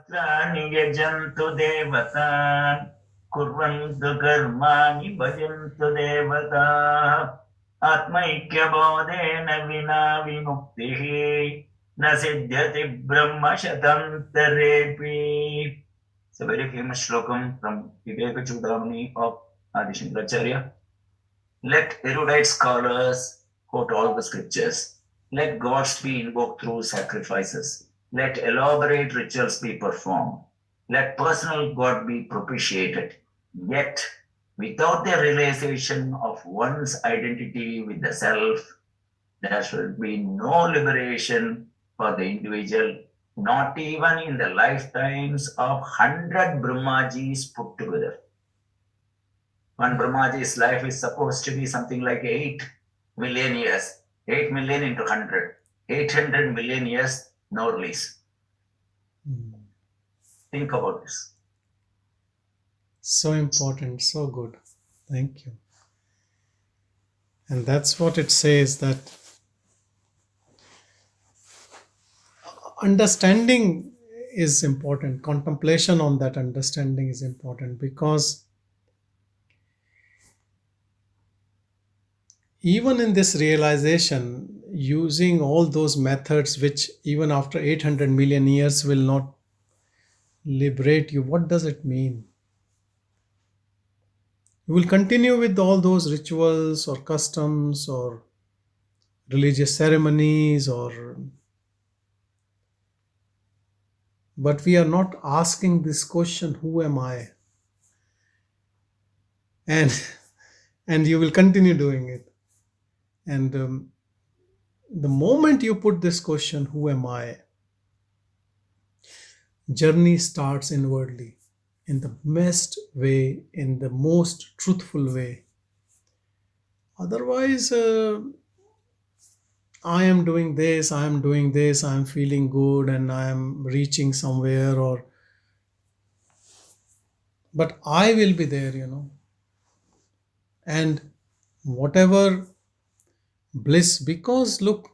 शास्त्राणि यजन्तु देवतान् कुर्वन्तु कर्माणि भजन्तु देवताः आत्मैक्यबोधेन विना विमुक्तिः न सिद्ध्यति ब्रह्मशतन्तरेऽपि. It's a very famous slokam from Viveka Chudamani of Adi Shankaracharya. Let erudite scholars quote all the scriptures. Let gods be invoked through sacrifices. Let elaborate rituals be performed. Let personal God be propitiated. Yet, without the realization of one's identity with the self, there should be no liberation for the individual, not even in the lifetimes of 100 Brahmajis put together. One Brahmaji's life is supposed to be something like 8 million years. 8 million into 100. 800 million years, no release. Think about this. So important, so good. Thank you. And that's what it says, that understanding is important. Contemplation on that understanding is important, because even in this realization, using all those methods which even after 800 million years will not liberate you, what does it mean? You will continue with all those rituals or customs or religious ceremonies, but we are not asking this question, who am I? And you will continue doing it. And the moment you put this question, who am I, journey starts inwardly, in the best way, in the most truthful way. Otherwise, I am doing this, I am feeling good, and I am reaching somewhere, but I will be there, and whatever bliss, because look,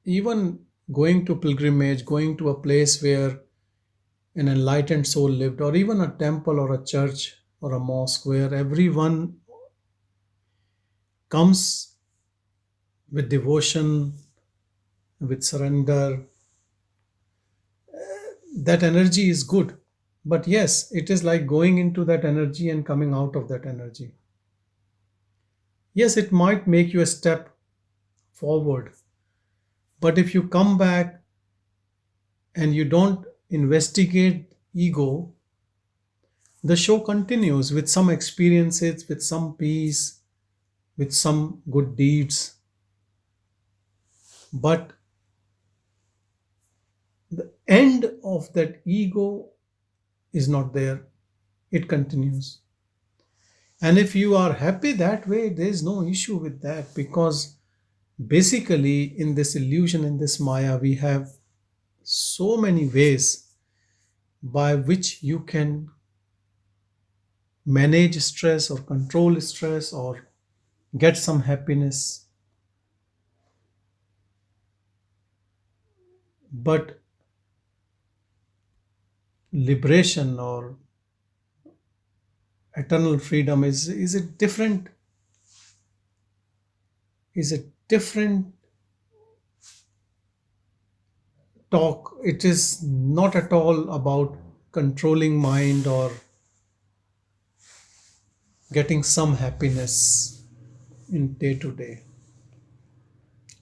even going to pilgrimage, going to a place where an enlightened soul lived, or even a temple or a church or a mosque where everyone comes with devotion, with surrender, that energy is good. But yes, it is like going into that energy and coming out of that energy. Yes, it might make you a step forward, but if you come back and you don't investigate ego, the show continues with some experiences, with some peace, with some good deeds. But the end of that ego is not there. It continues. And if you are happy that way, there is no issue with that, because basically in this illusion, in this Maya, we have so many ways by which you can manage stress or control stress or get some happiness. But liberation or eternal freedom is a different talk. It is not at all about controlling mind or getting some happiness in day to day,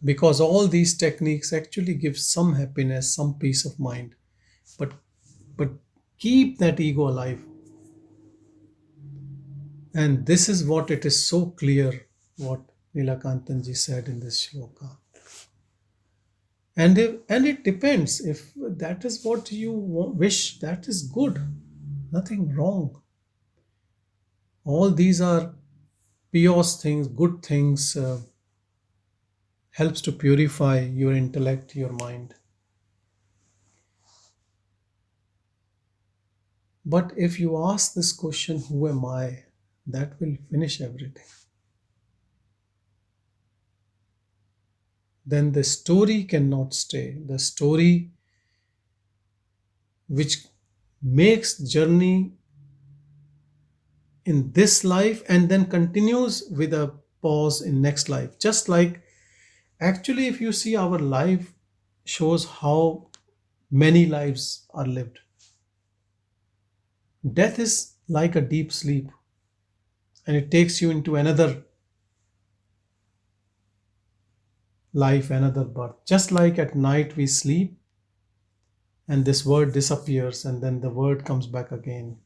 because all these techniques actually give some happiness, some peace of mind, but keep that ego alive. And this is what it is so clear what Neelakantanji said in this shloka. And it depends, if that is what you wish, that is good, nothing wrong. All these are pious things, good things, helps to purify your intellect, your mind. But if you ask this question, who am I, that will finish everything. Then the story cannot stay. The story which makes journey in this life and then continues with a pause in next life. Just like, actually, if you see, our life shows how many lives are lived. Death is like a deep sleep, and it takes you into another life, another birth. Just like at night we sleep and this word disappears and then the word comes back again.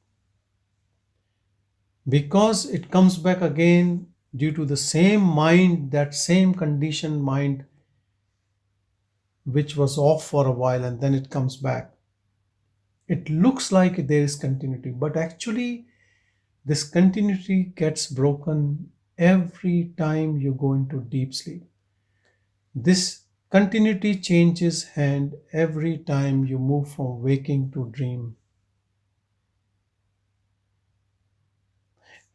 Because it comes back again due to the same mind, that same conditioned mind which was off for a while and then it comes back. It looks like there is continuity, but actually, this continuity gets broken every time you go into deep sleep. This continuity changes hand every time you move from waking to dream.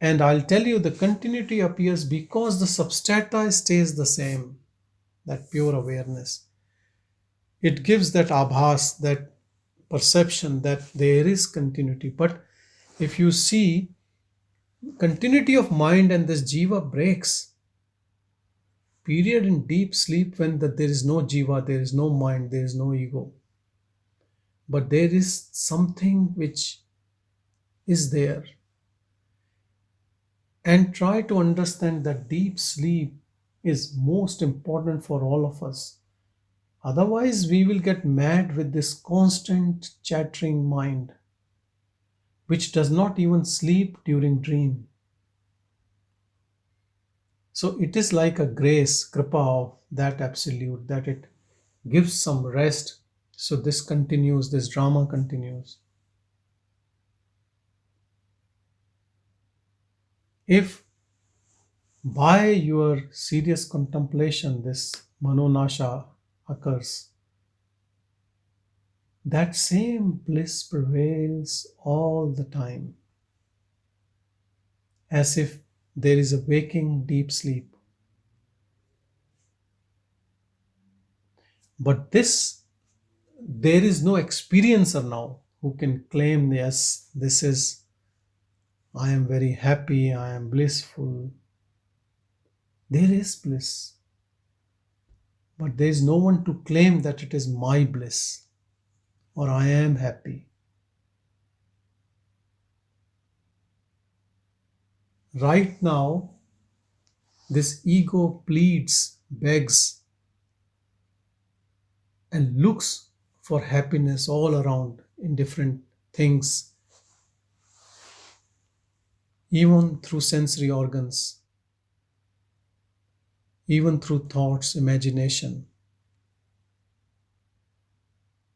And I'll tell you, the continuity appears because the substrata stays the same, that pure awareness. It gives that abhas, that perception that there is continuity. But if you see, continuity of mind and this jiva breaks. Period in deep sleep when there is no jiva, there is no mind, there is no ego. But there is something which is there. And try to understand that deep sleep is most important for all of us. Otherwise, we will get mad with this constant chattering mind, which does not even sleep during dream. So it is like a grace, kripa of that absolute, that it gives some rest. So this continues, this drama continues. If by your serious contemplation this manonasha occurs, that same bliss prevails all the time, as if there is a waking deep sleep. But there is no experiencer now who can claim, yes, this is, I am very happy, I am blissful. There is bliss, but there is no one to claim that it is my bliss or I am happy. Right now, this ego pleads, begs, and looks for happiness all around in different things, even through sensory organs, even through thoughts, imagination.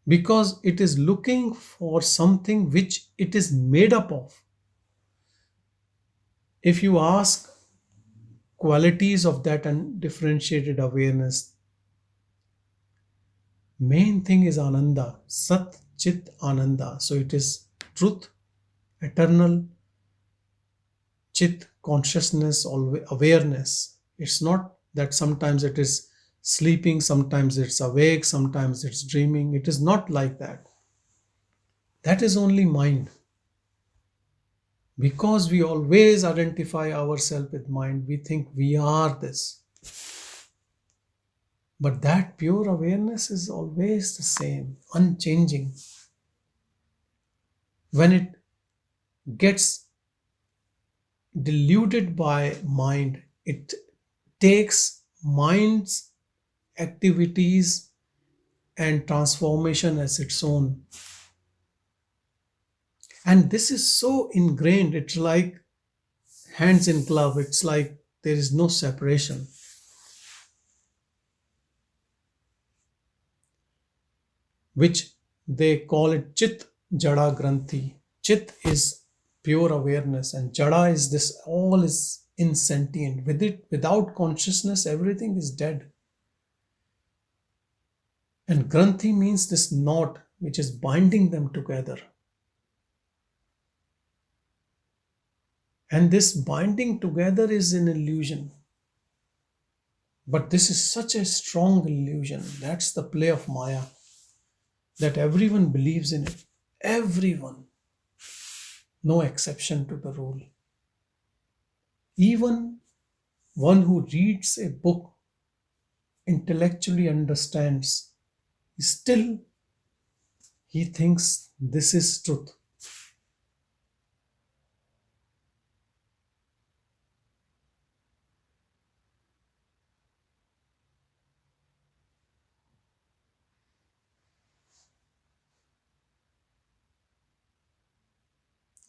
Because it is looking for something which it is made up of. If you ask qualities of that undifferentiated awareness, main thing is ananda, sat chit ananda. So it is truth, eternal, chit, consciousness, awareness. It's not that sometimes it is sleeping, sometimes it's awake, sometimes it's dreaming. It is not like that. That is only mind. Because we always identify ourselves with mind, we think we are this. But that pure awareness is always the same, unchanging. When it gets deluded by mind, it takes mind's activities and transformation as its own. And this is so ingrained, it's like hands in glove, it's like there is no separation. Which they call it chit jada granthi. Chit is pure awareness and jada is this, all is insentient. With it, without consciousness, everything is dead. And granthi means this knot which is binding them together. And this binding together is an illusion. But this is such a strong illusion. That's the play of Maya. That everyone believes in it. Everyone. no exception to the rule. Even one who reads a book intellectually understands, still he thinks this is truth.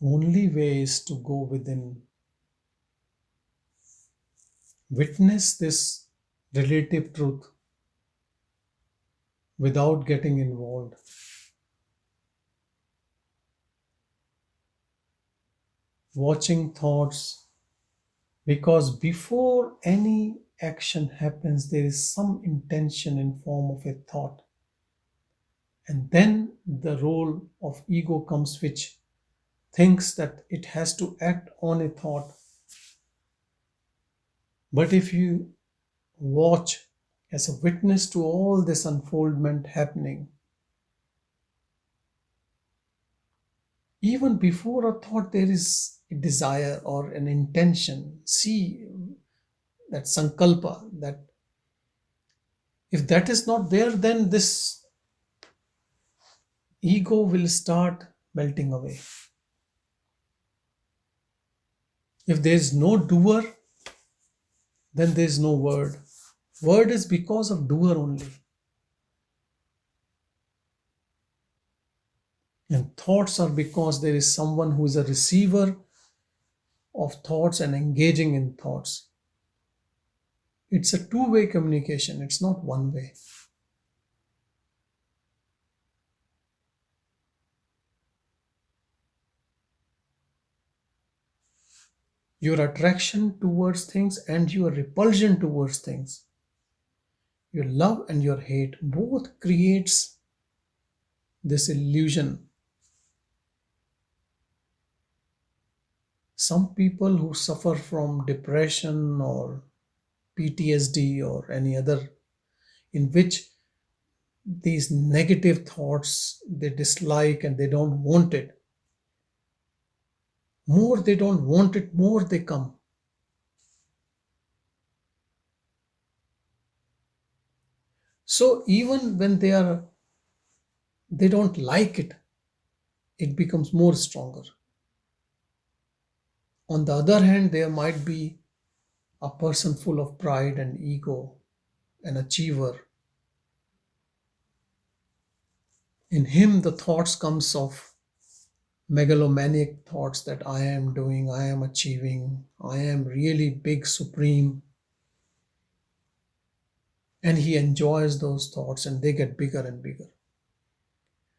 Only way is to go within, witness this relative truth without getting involved. Watching thoughts, because before any action happens, there is some intention in form of a thought. And then the role of ego comes, which thinks that it has to act on a thought. But if you watch as a witness to all this unfoldment happening, even before a thought, there is a desire or an intention. See that sankalpa, that if that is not there, then this ego will start melting away. If there is no doer, then there is no word. Word is because of doer only. And thoughts are because there is someone who is a receiver of thoughts and engaging in thoughts. It's a two-way communication, it's not one way. Your attraction towards things and your repulsion towards things, your love and your hate, both creates this illusion. Some people who suffer from depression or PTSD or any other, in which these negative thoughts they dislike and they don't want it, more they don't want it, more they come. So even when they don't like it, it becomes more stronger. On the other hand, there might be a person full of pride and ego, an achiever. In him the thoughts comes of megalomaniac thoughts that I am doing, I am achieving, I am really big, supreme. And he enjoys those thoughts and they get bigger and bigger.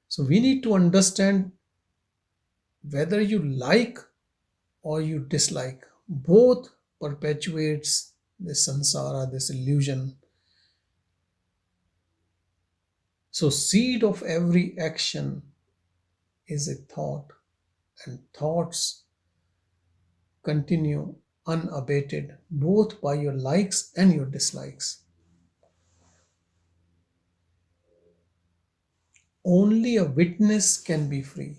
So we need to understand whether you like or you dislike, both perpetuates this samsara, this illusion. So seed of every action is a thought, and thoughts continue unabated both by your likes and your dislikes. Only a witness can be free,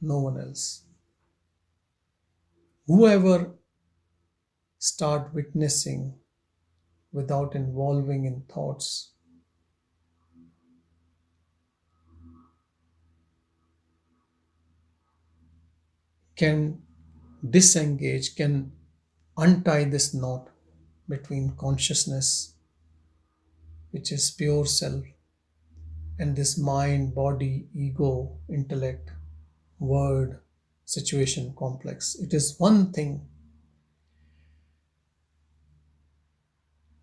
no one else. Whoever start witnessing without involving in thoughts can disengage, can untie this knot between consciousness, which is pure self, and this mind, body, ego, intellect, word, situation complex. It is one thing.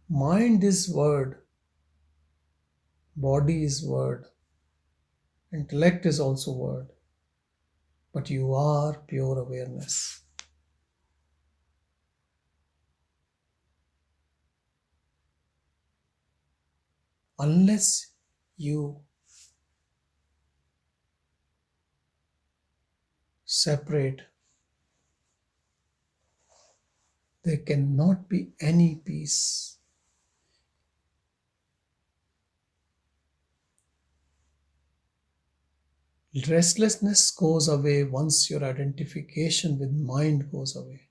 Mind is word, body is word, intellect is also word, but you are pure awareness. Unless you separate, there cannot be any peace. Restlessness goes away once your identification with mind goes away.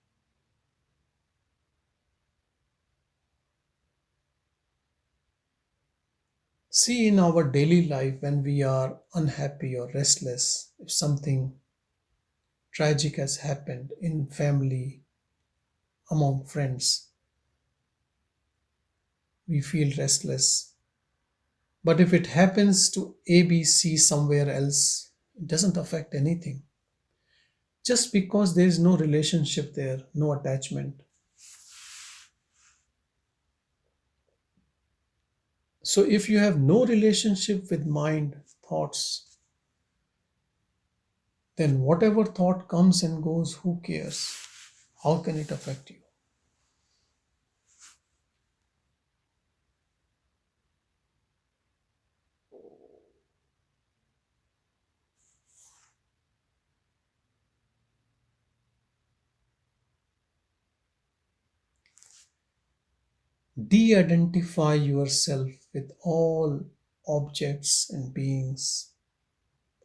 See, in our daily life, when we are unhappy or restless, if something tragic has happened in family, among friends, we feel restless. But if it happens to ABC somewhere else, it doesn't affect anything. Just because there is no relationship there, no attachment. So if you have no relationship with mind, thoughts, then whatever thought comes and goes, who cares? How can it affect you? De-identify yourself with all objects and beings,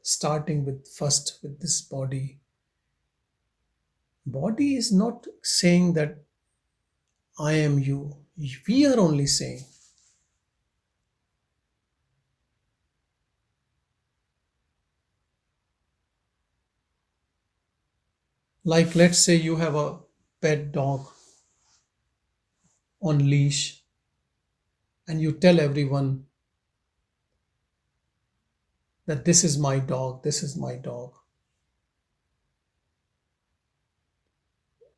starting with first with this body. Body is not saying that I am you. We are only saying. Like, let's say you have a pet dog on leash and you tell everyone that this is my dog, this is my dog.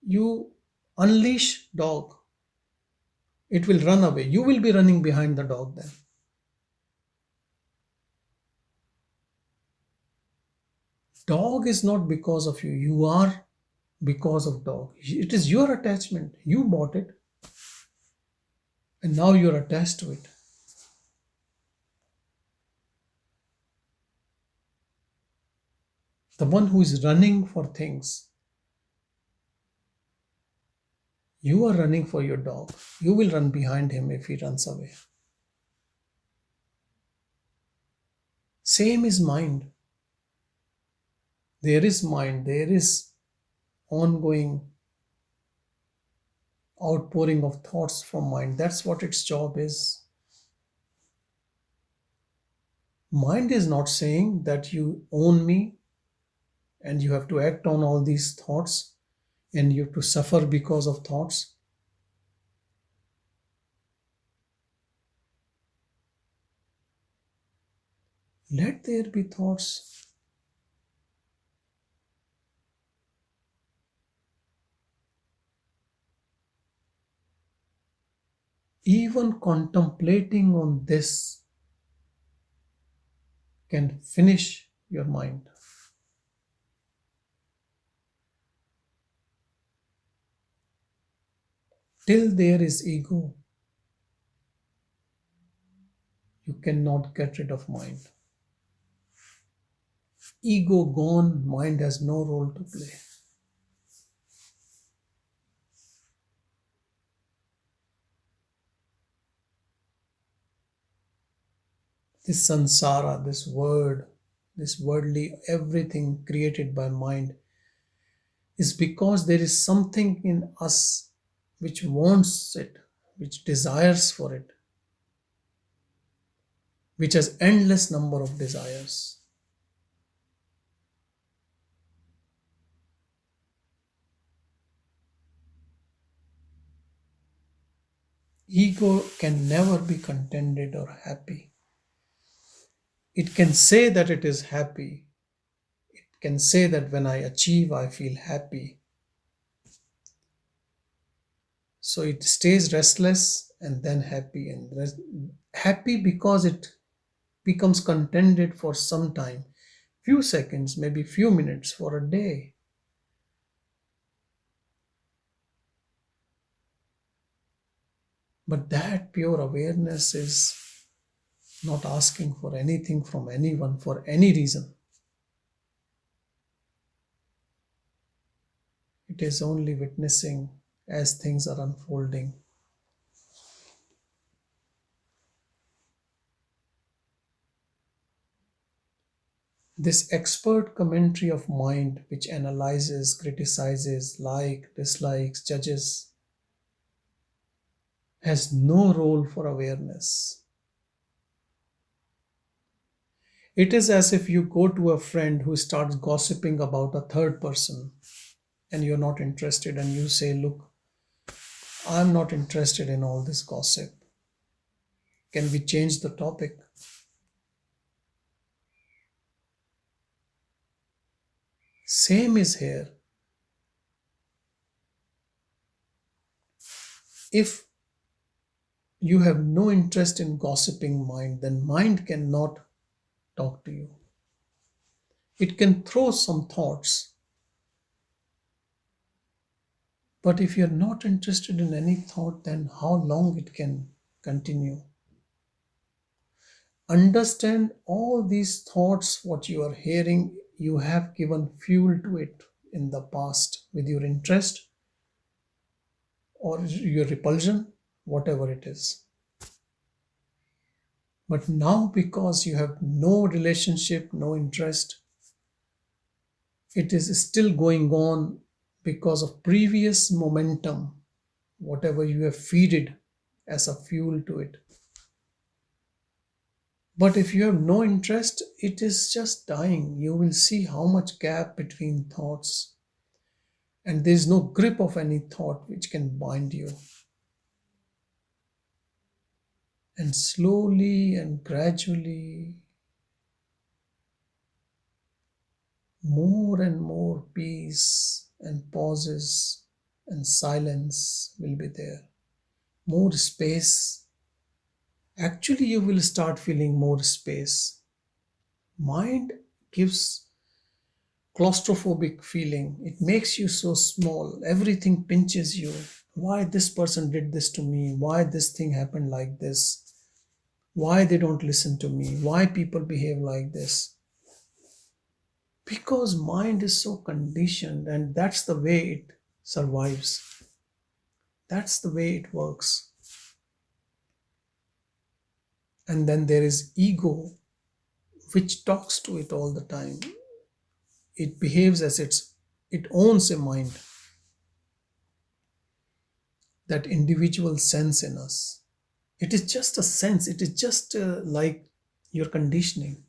You unleash dog, it will run away. You will be running behind the dog then. Dog is not because of you. You are because of dog. It is your attachment. You bought it and now you're attached to it. The one who is running for things, you are running for your dog. You will run behind him if he runs away. Same is mind. There is mind, there is ongoing outpouring of thoughts from mind. That's what its job is. Mind is not saying that you own me and you have to act on all these thoughts and you have to suffer because of thoughts. Let there be thoughts. Even contemplating on this can finish your mind. Till there is ego, you cannot get rid of mind. Ego gone, mind has no role to play. This samsara, this word, this worldly everything created by mind is because there is something in us which wants it, which desires for it, which has endless number of desires. Ego can never be contented or happy. It can say that it is happy. It can say that when I achieve, I feel happy. So it stays restless and then happy, and happy because it becomes contented for some time, few seconds, maybe few minutes, for a day. But that pure awareness is not asking for anything from anyone for any reason. It is only witnessing as things are unfolding. This expert commentary of mind, which analyzes, criticizes, dislikes, judges, has no role for awareness. It is as if you go to a friend who starts gossiping about a third person and you're not interested, and you say, "Look, I'm not interested in all this gossip. Can we change the topic?" Same is here. If you have no interest in gossiping mind, then mind cannot talk to you. It can throw some thoughts, but if you're not interested in any thought, then how long it can continue? Understand all these thoughts, what you are hearing, you have given fuel to it in the past with your interest or your repulsion, whatever it is. But now, because you have no relationship, no interest, it is still going on because of previous momentum, whatever you have feeded as a fuel to it. But if you have no interest, it is just dying. You will see how much gap between thoughts, and there is no grip of any thought which can bind you. And slowly and gradually, more and more peace and pauses and silence will be there. More space. Actually, you will start feeling more space. Mind gives claustrophobic feeling. It makes you so small. Everything pinches you. Why this person did this to me? Why this thing happened like this? Why they don't listen to me? Why people behave like this? Because mind is so conditioned, and that's the way it survives. That's the way it works. And then there is ego, which talks to it all the time. It behaves as it owns a mind, that individual sense in us. It is just a sense, it is just like your conditioning.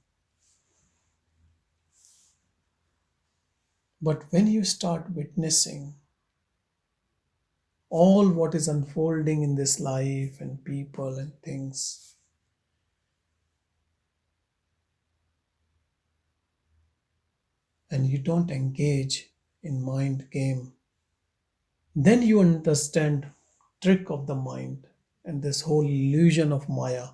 But when you start witnessing all what is unfolding in this life and people and things, and you don't engage in mind game, then you understand trick of the mind and this whole illusion of Maya.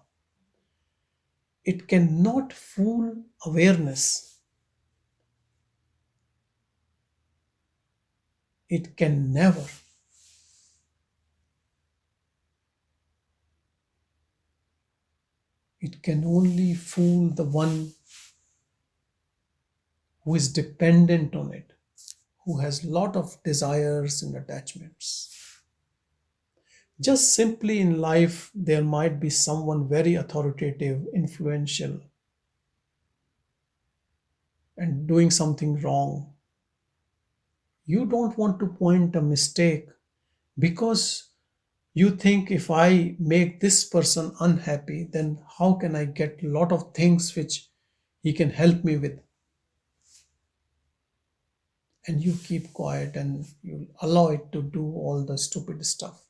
It cannot fool awareness. It can never. It can only fool the one who is dependent on it, who has lot of desires and attachments. Just simply in life, there might be someone very authoritative, influential, and doing something wrong. You don't want to point a mistake because you think, if I make this person unhappy, then how can I get a lot of things which he can help me with? And you keep quiet and you allow it to do all the stupid stuff.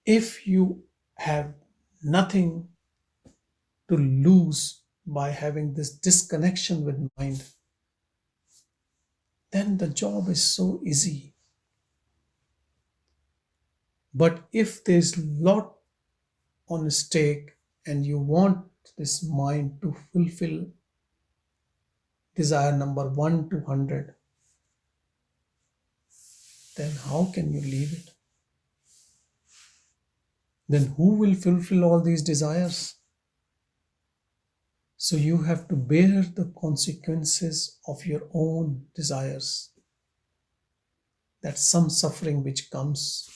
If you have nothing to lose by having this disconnection with mind, then the job is so easy. But if there's lot on stake and you want this mind to fulfill desire number 1 to 100, then how can you leave it? Then who will fulfill all these desires? So you have to bear the consequences of your own desires. That's some suffering which comes,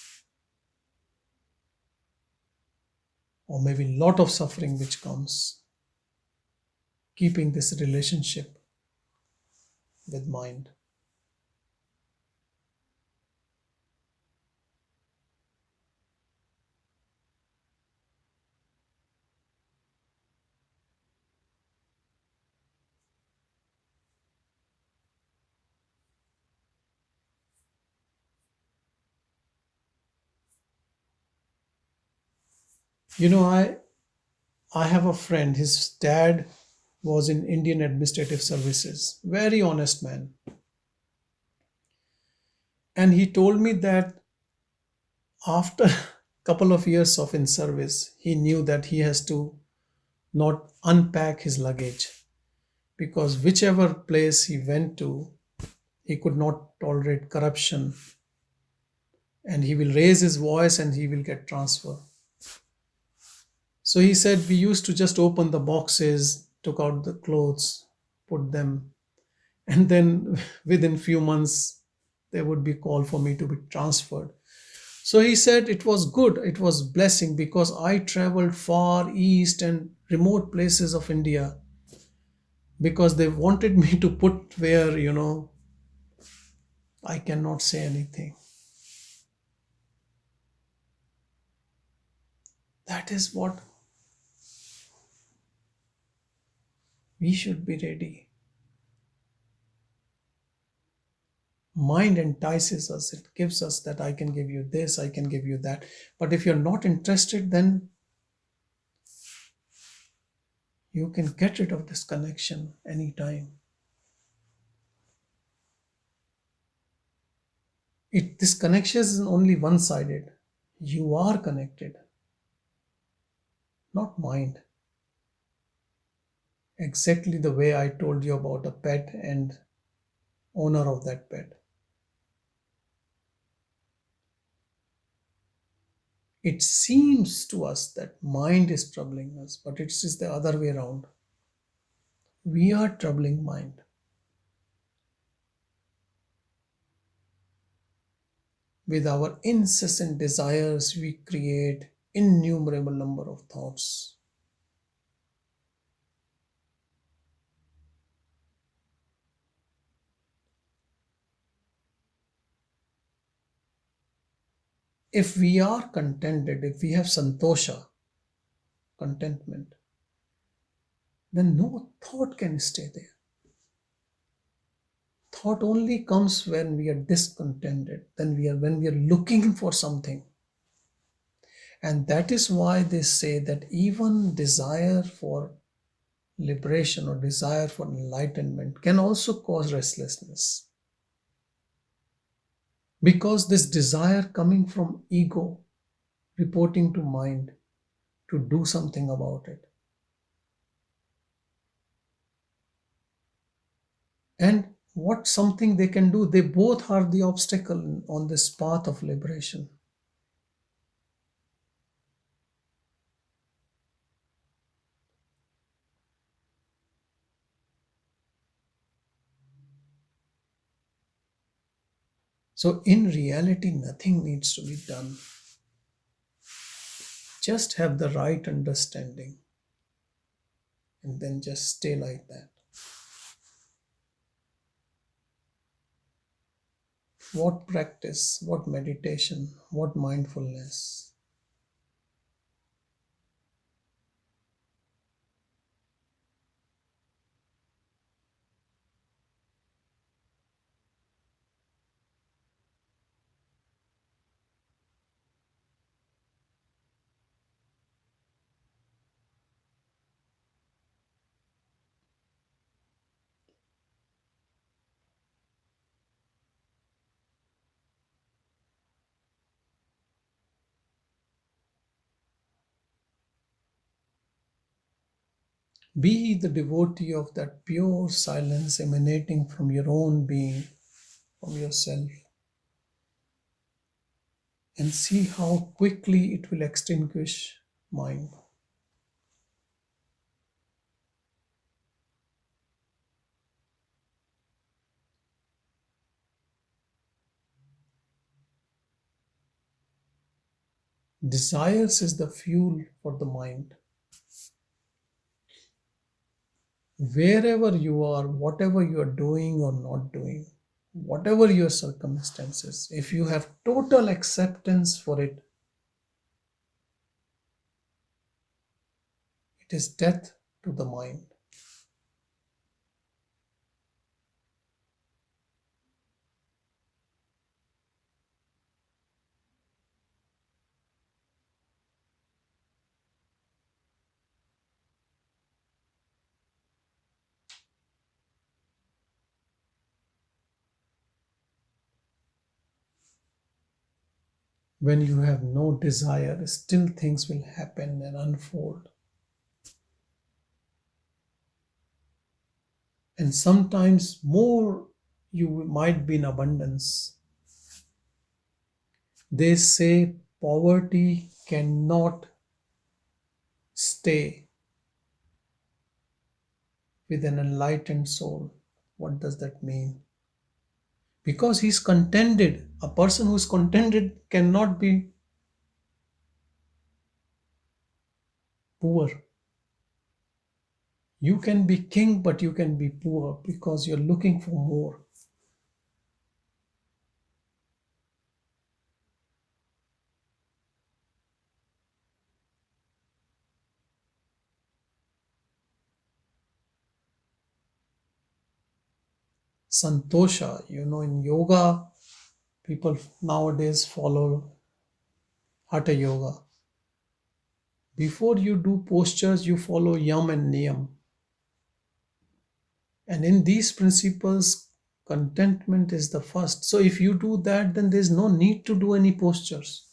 or maybe lot of suffering which comes. keeping this relationship with mind. You know, I have a friend, his dad was in Indian Administrative Services, very honest man. And he told me that after a couple of years of in service, he knew that he has to not unpack his luggage because whichever place he went to, he could not tolerate corruption and he will raise his voice and he will get transfer. So he said we used to just open the boxes, took out the clothes, put them, and then within few months there would be call for me to be transferred. So he said it was good, it was blessing because I traveled far east and remote places of India because they wanted me to put where, I cannot say anything. That is what we should be ready. Mind entices us, it gives us that I can give you this, I can give you that. But if you're not interested, then you can get rid of this connection anytime. This connection is only one-sided. You are connected, not mind. Exactly the way I told you about a pet and owner of that pet. It seems to us that mind is troubling us, but it is the other way around. We are troubling mind. With our incessant desires, we create innumerable number of thoughts. If we are contented, if we have santosha, contentment, then no thought can stay there. Thought only comes when we are discontented, when we are looking for something. And that is why they say that even desire for liberation or desire for enlightenment can also cause restlessness. Because this desire coming from ego, reporting to mind to do something about it. And what something they can do, they both are the obstacle on this path of liberation. So in reality, nothing needs to be done. Just have the right understanding and then just stay like that. What practice, what meditation, what mindfulness. Be the devotee of that pure silence emanating from your own being, from yourself, and see how quickly it will extinguish mind. Desires is the fuel for the mind. Wherever you are, whatever you are doing or not doing, whatever your circumstances, if you have total acceptance for it, it is death to the mind. When you have no desire, still things will happen and unfold. And sometimes more you might be in abundance. They say poverty cannot stay with an enlightened soul. What does that mean? Because he's contented. A person who is contented cannot be poor. You can be king, but you can be poor because you're looking for more. Santosha, in yoga, people nowadays follow hatha yoga. Before you do postures, you follow yam and niyam. And in these principles, contentment is the first. So if you do that, then there's no need to do any postures.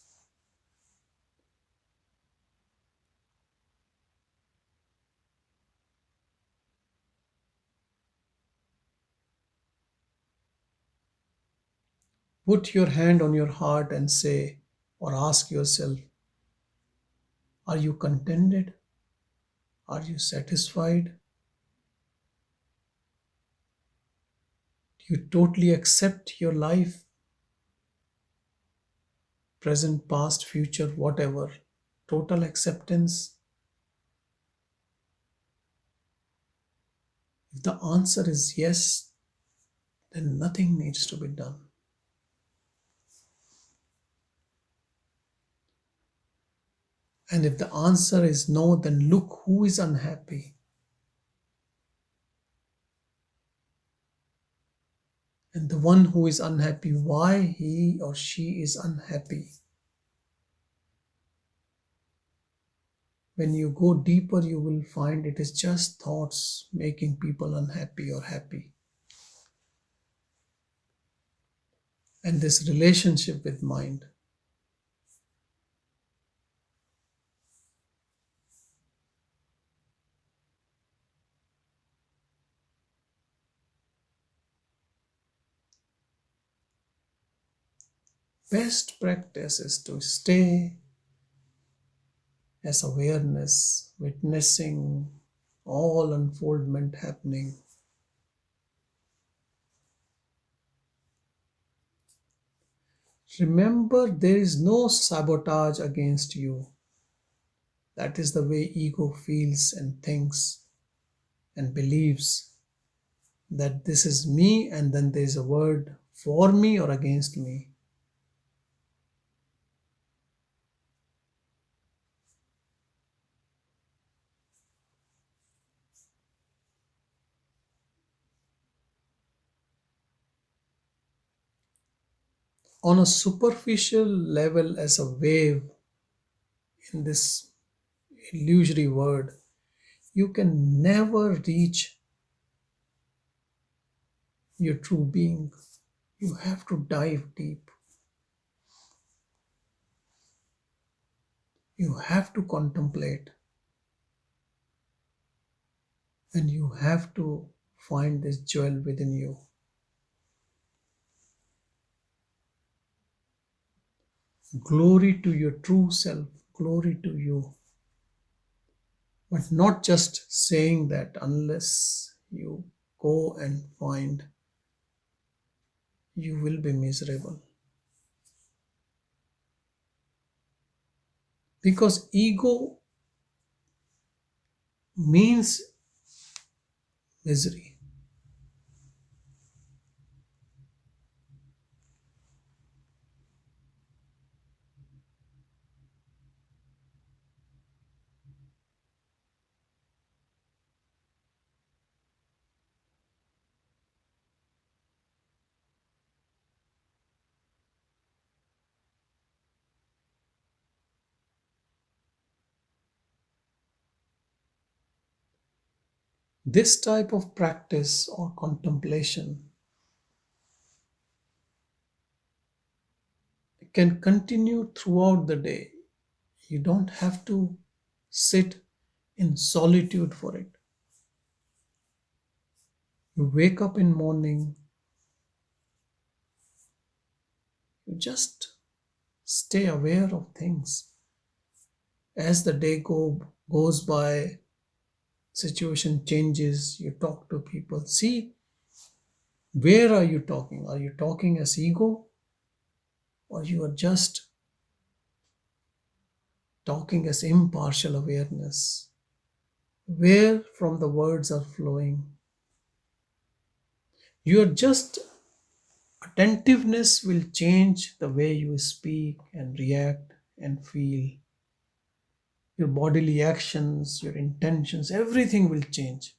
Put your hand on your heart and say, or ask yourself, are you contented? Are you satisfied? Do you totally accept your life, present, past, future, whatever? Total acceptance? If the answer is yes, then nothing needs to be done. And if the answer is no, then look who is unhappy. And the one who is unhappy, why he or she is unhappy. When you go deeper, you will find it is just thoughts making people unhappy or happy. And this relationship with mind. Best practice is to stay as awareness, witnessing all unfoldment happening. Remember, there is no sabotage against you. That is the way ego feels and thinks and believes that this is me, and then there is a word for me or against me. On a superficial level, as a wave in this illusory world, you can never reach your true being. You have to dive deep. You have to contemplate. And you have to find this jewel within you. Glory to your true self. Glory to you. But not just saying that unless you go and find, you will be miserable. Because ego means misery. This type of practice or contemplation can continue throughout the day. You don't have to sit in solitude for it. You wake up in morning, you just stay aware of things. As the day goes by, situation changes, you talk to people. See, where are you talking? Are you talking as ego, or you are just talking as impartial awareness? Where from the words are flowing? Your just attentiveness will change the way you speak and react and feel. Your bodily actions, your intentions, everything will change.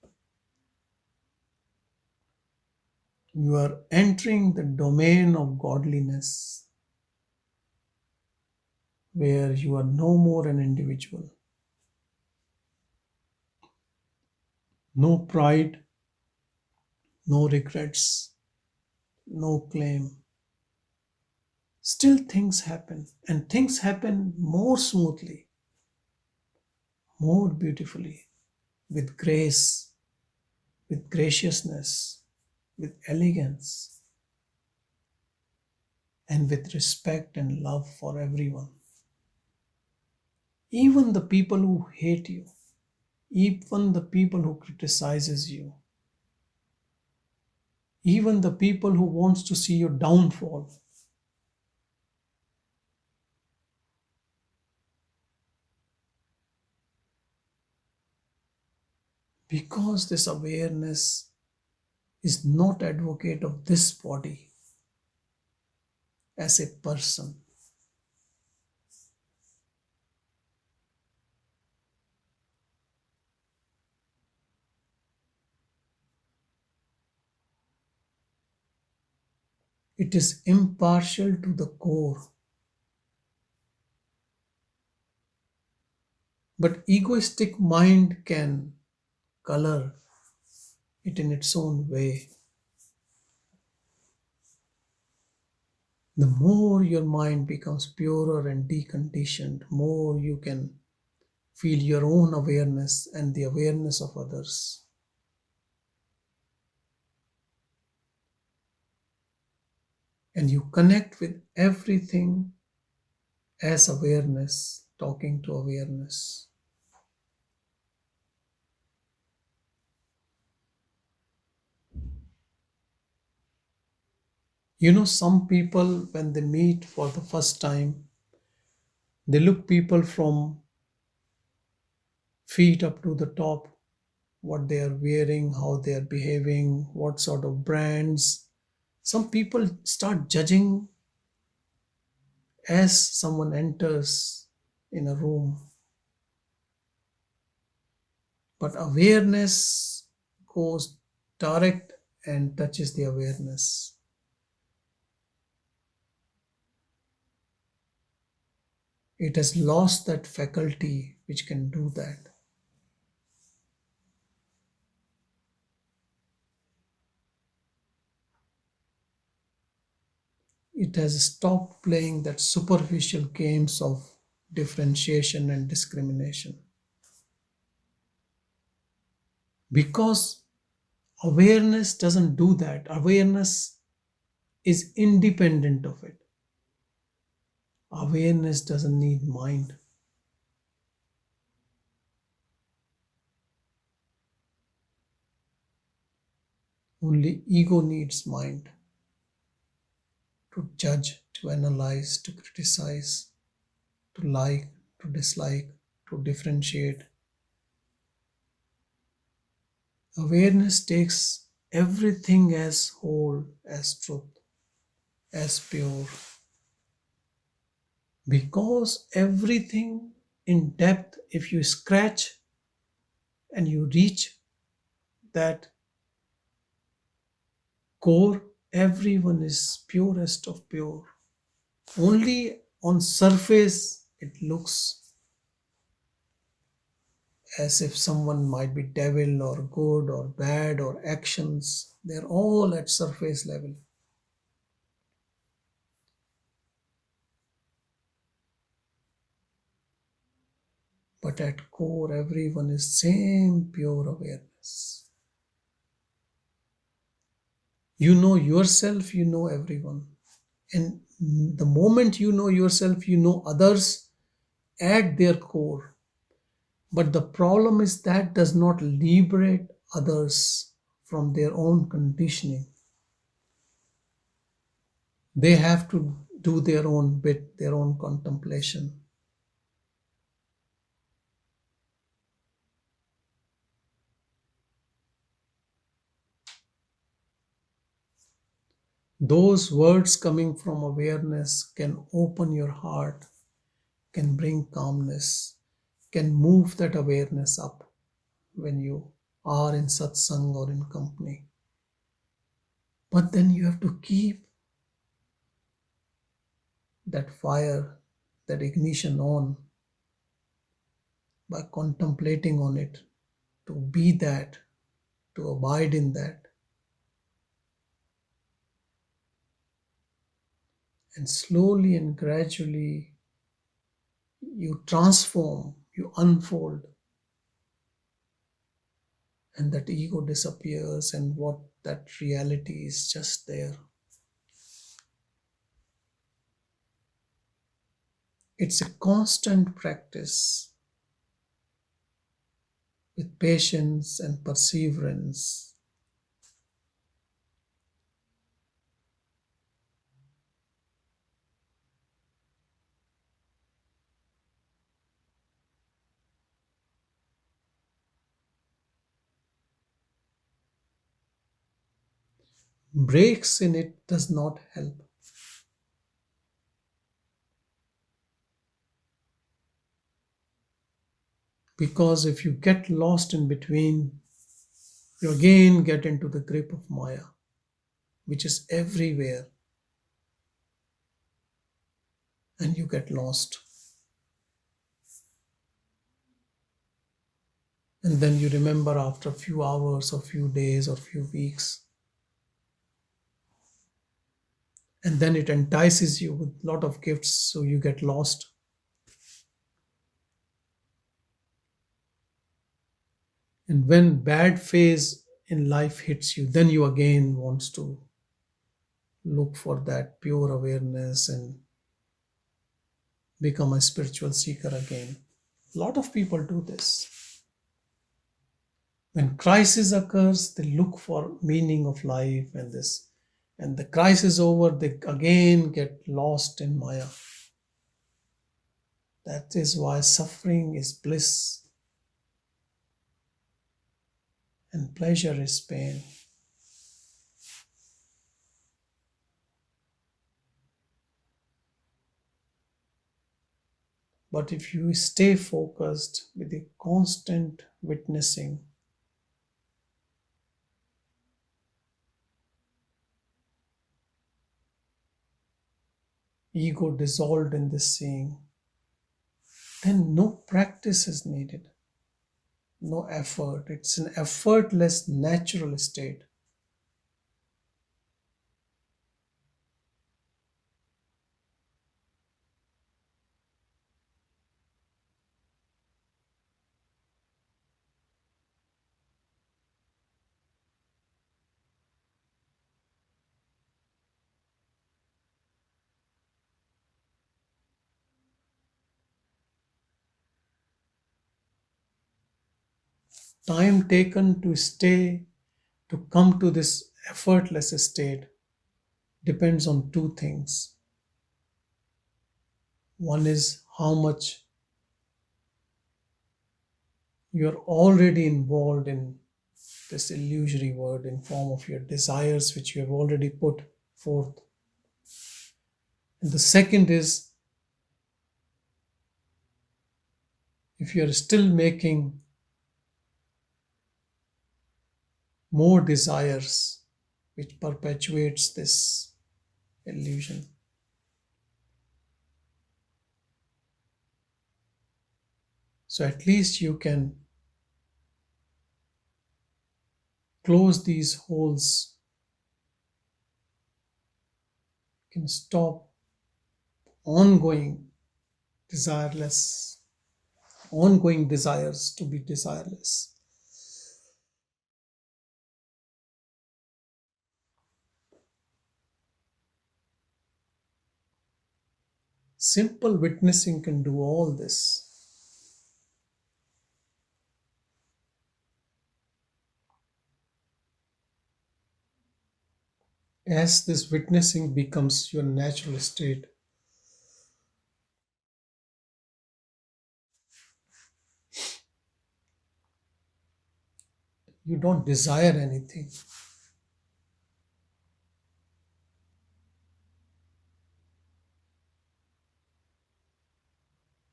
You are entering the domain of godliness, where you are no more an individual. No pride, no regrets, no claim. Still, things happen, and things happen more smoothly, more beautifully, with grace, with graciousness, with elegance, and with respect and love for everyone. Even the people who hate you, even the people who criticizes you, even the people who wants to see your downfall, because this awareness is not advocate of this body as a person. It is impartial to the core. But egoistic mind can color it in its own way. The more your mind becomes purer and deconditioned, more you can feel your own awareness and the awareness of others. And you connect with everything as awareness, talking to awareness. You know, some people, when they meet for the first time, they look people from feet up to the top, what they are wearing, how they are behaving, what sort of brands. Some people start judging as someone enters in a room. But awareness goes direct and touches the awareness. It has lost that faculty which can do that. It has stopped playing that superficial games of differentiation and discrimination. Because awareness doesn't do that. Awareness is independent of it. Awareness doesn't need mind. Only ego needs mind to judge, to analyze, to criticize, to like, to dislike, to differentiate. Awareness takes everything as whole, as truth, as pure, because everything in depth, if you scratch and you reach that core, everyone is purest of pure. Only on surface it looks as if someone might be devil or good or bad or actions. They're all at surface level. But at core, everyone is same pure awareness. You know yourself, you know everyone. And the moment you know yourself, you know others at their core. But the problem is that does not liberate others from their own conditioning. They have to do their own bit, their own contemplation. Those words coming from awareness can open your heart, can bring calmness, can move that awareness up when you are in satsang or in company. But then you have to keep that fire, that ignition on by contemplating on it, to be that, to abide in that. And slowly and gradually you transform, you unfold, and that ego disappears, and what that reality is just there. It's a constant practice with patience and perseverance. Breaks in it does not help, because if you get lost in between, you again get into the grip of Maya, which is everywhere, and you get lost. And then you remember after a few hours or few days or few weeks, and then it entices you with a lot of gifts, so you get lost. And when bad phase in life hits you, then you again wants to look for that pure awareness and become a spiritual seeker again. A lot of people do this. When crisis occurs, they look for meaning of life and this. And the crisis over, they again get lost in Maya. That is why suffering is bliss and pleasure is pain. But if you stay focused with a constant witnessing, ego dissolved in this seeing, then no practice is needed, no effort. It's an effortless, natural state. Time taken to stay, to come to this effortless state, depends on two things. One is how much you're already involved in this illusory world in form of your desires which you have already put forth. And the second is, if you are still making more desires, which perpetuates this illusion. So at least you can close these holes, you can stop ongoing desireless, ongoing desires to be desireless. Simple witnessing can do all this. As this witnessing becomes your natural state, you don't desire anything.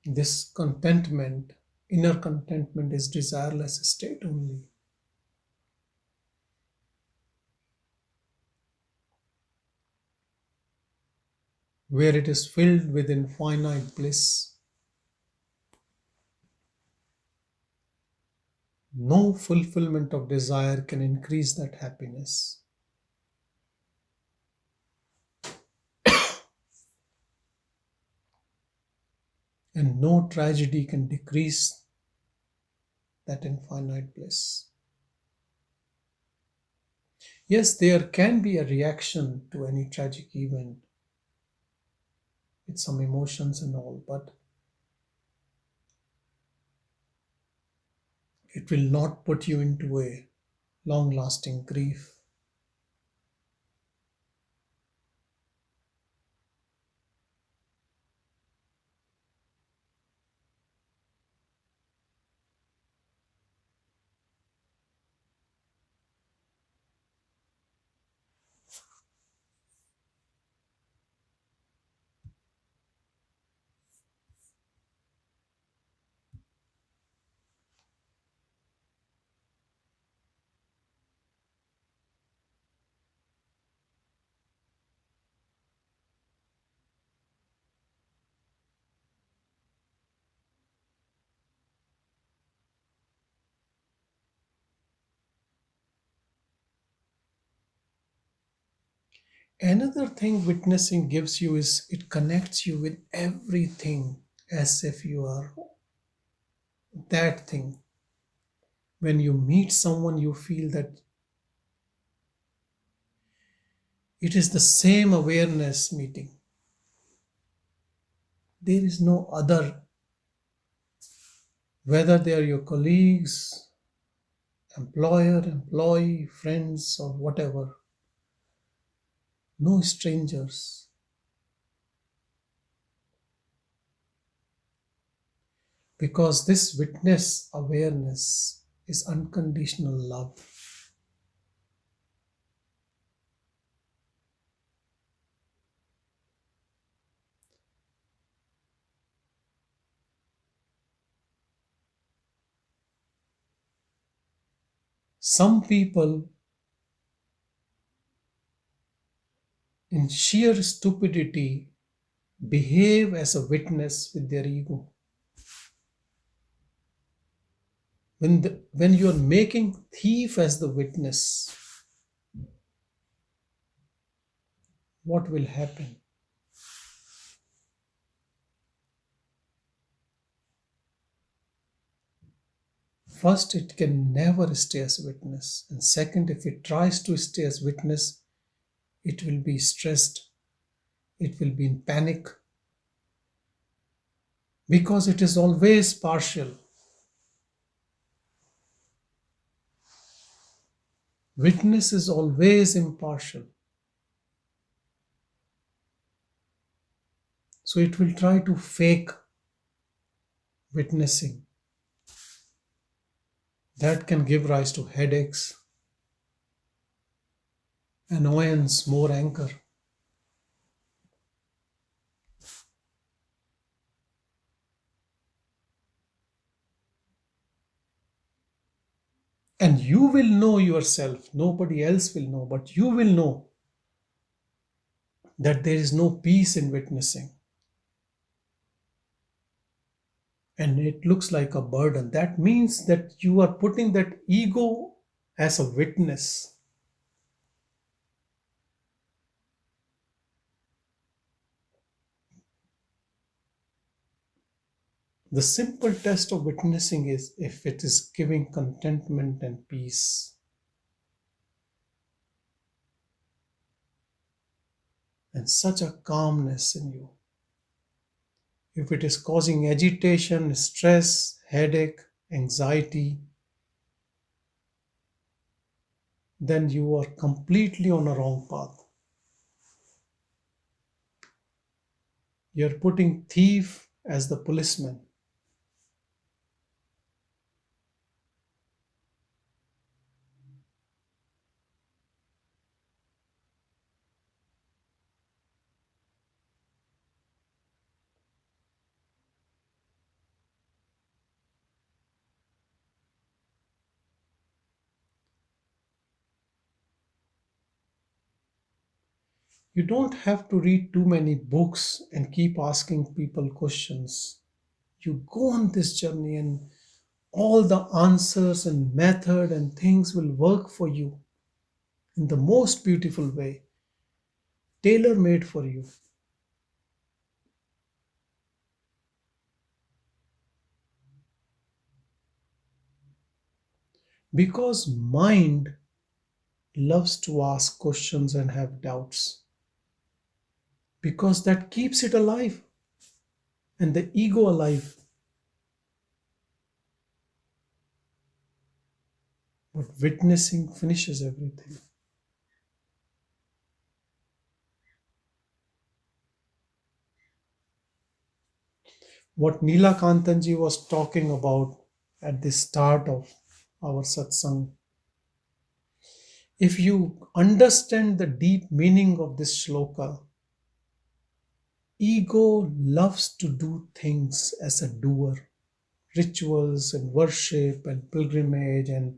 This contentment, inner contentment, is desireless state only. Where it is filled with infinite bliss. No fulfillment of desire can increase that happiness. And no tragedy can decrease that infinite bliss. Yes, there can be a reaction to any tragic event with some emotions and all, but it will not put you into a long lasting grief. Another thing witnessing gives you is it connects you with everything as if you are that thing. When you meet someone, you feel that it is the same awareness meeting. There is no other, whether they are your colleagues, employer, employee, friends, or whatever. No strangers. Because this witness awareness is unconditional love. Some people, in sheer stupidity, behave as a witness with their ego. When you are making thief as the witness, what will happen? First, it can never stay as witness. And second, if it tries to stay as witness, it will be stressed. It will be in panic. Because it is always partial. Witness is always impartial. So it will try to fake witnessing. That can give rise to headaches, annoyance more anger. And you will know yourself, nobody else will know, but you will know that there is no peace in witnessing. And it looks like a burden. That means that you are putting that ego as a witness. The simple test of witnessing is if it is giving contentment and peace and such a calmness in you. If it is causing agitation, stress, headache, anxiety, then you are completely on a wrong path. You're putting thief as the policeman. You don't have to read too many books and keep asking people questions. You go on this journey and all the answers and method and things will work for you in the most beautiful way, tailor made for you. Because mind loves to ask questions and have doubts. Because that keeps it alive and the ego alive. But witnessing finishes everything. What Neelakantanji was talking about at the start of our satsang, if you understand the deep meaning of this shloka, ego loves to do things as a doer, rituals and worship and pilgrimage and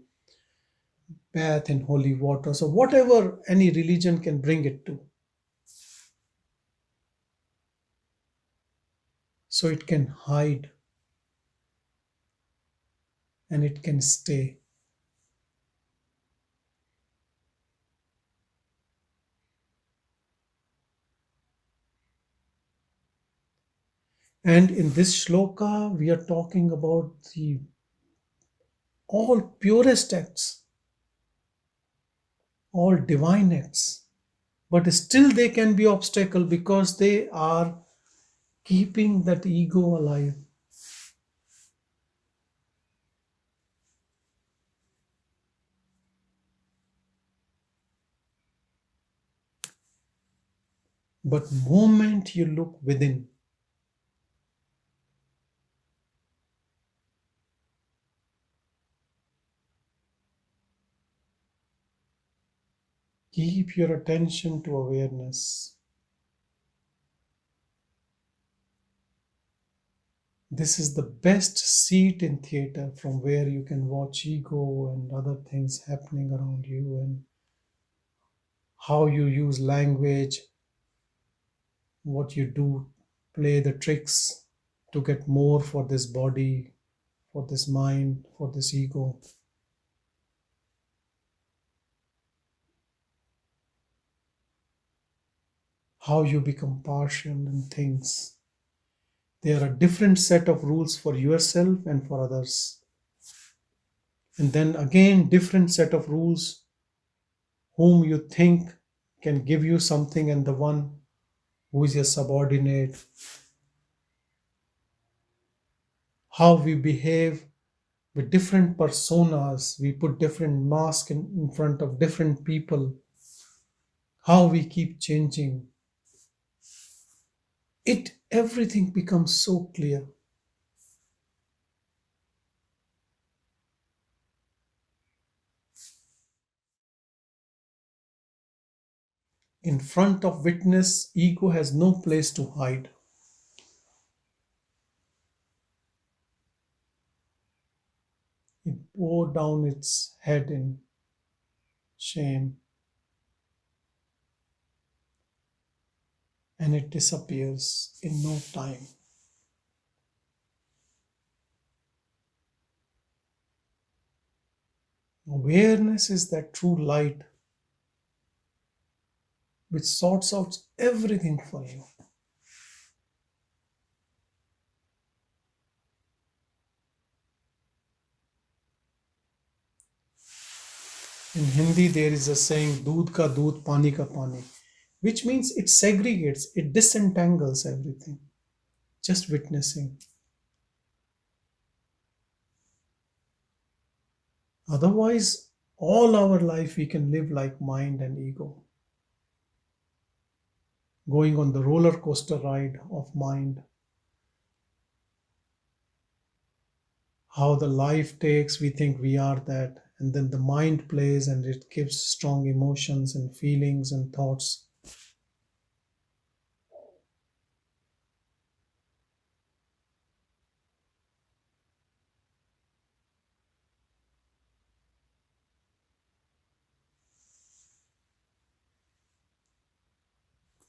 bath in holy water. So, whatever any religion can bring it to. So, it can hide and it can stay. And in this shloka, we are talking about the all purest acts, all divine acts. But still, they can be obstacle because they are keeping that ego alive. But moment you look within, keep your attention to awareness. This is the best seat in theater from where you can watch ego and other things happening around you and how you use language, what you do, play the tricks to get more for this body, for this mind, for this ego. How you become partial in things. There are different set of rules for yourself and for others. And then again, different set of rules whom you think can give you something and the one who is your subordinate. How we behave with different personas. We put different masks in front of different people. How we keep changing. Everything becomes so clear. In front of witness, ego has no place to hide. It bowed down its head in shame and it disappears in no time. Awareness is that true light which sorts out everything for you. In Hindi, there is a saying, "Doodh ka doodh, pani ka pani," which means it segregates, it disentangles everything. Just witnessing. Otherwise, all our life we can live like mind and ego, going on the roller coaster ride of mind. How the life takes, we think we are that, and then the mind plays and it gives strong emotions and feelings and thoughts.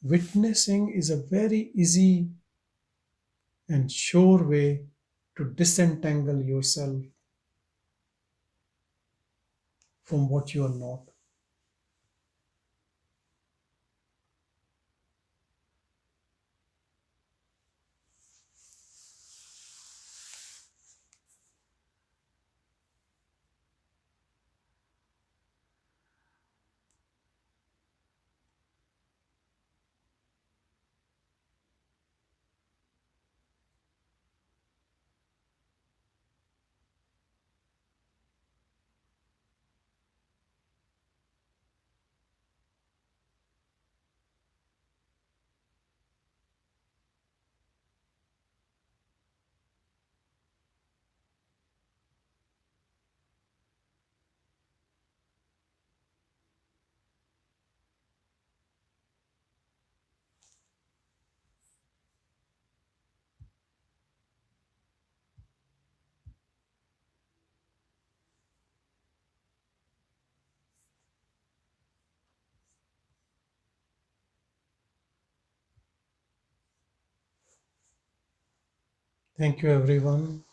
Witnessing is a very easy and sure way to disentangle yourself from what you are not. Thank you, everyone.